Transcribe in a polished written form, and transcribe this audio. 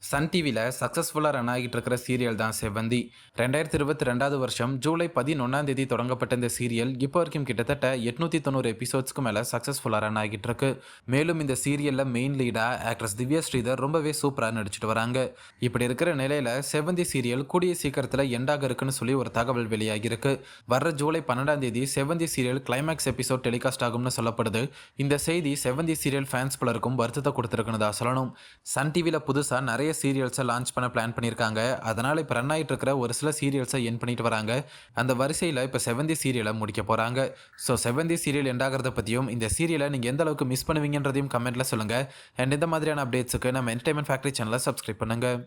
Sun டிவியில் சக்ஸஸ்ஃபுல்லாக run ஆகிட்டு இருக்கிற சீரியல் தான் செவ்வந்தி. 2022 வருஷம் ஜூலை 11 தொடங்கப்பட்ட இந்த சீரியல் இப்போ வரைக்கும் கிட்டத்தட்ட 890 எபிசோட்ஸ்க்கு மேலே சக்ஸஸ்ஃபுல்லாக ரன் ஆகிட்டு இருக்கு. மேலும் இந்த சீரியலில் மெயின் லீடாக ஆக்ட்ரஸ் திவ்யா ஸ்ரீதர் ரொம்பவே சூப்பராக நடிச்சிட்டு வராங்க. இப்படி இருக்கிற நிலையில் செவ்வந்தி சீரியல் கூடிய சீக்கிரத்தில் எண்டாக இருக்குன்னு சொல்லி ஒரு தகவல் வெளியாகிருக்கு. வர்ற ஜூலை 12 செவ்வந்தி சீரியல் கிளைமேக்ஸ் எபிசோட் டெலிகாஸ்ட் ஆகும்னு சொல்லப்படுது. இந்த செய்தி செவ்வந்தி சீரியல் ஃபேன்ஸ் பலருக்கும் வருத்தத்தை கொடுத்துருக்குன்னு தான் சொல்லணும். சன் டிவியில் புதுசாக நிறைய சீரியல்ஸை லான்ச் பண்ண பிளான் பண்ணியிருக்காங்க. அதனால் இப்போ ரன் ஆகிட்டு இருக்கிற ஒரு சில சீரியல்ஸை என் பண்ணிட்டு வராங்க. அந்த வரிசையில் இப்போ செவ்வந்தி சீரியலை முடிக்க போகிறாங்க. ஸோ செவ்வந்தி சீரியல் எண்டாகிறத பற்றியும் இந்த சீரியலை நீங்கள் எந்த அளவுக்கு மிஸ் பண்ணுவீங்கன்றதையும் கமெண்ட்டில் சொல்லுங்கள். அண்ட் இந்த மாதிரியான அப்டேட்ஸுக்கு நம்ம என்டர்டைன்மெண்ட் ஃபேக்டரி சேனலை சப்ஸ்கிரைப் பண்ணுங்கள்.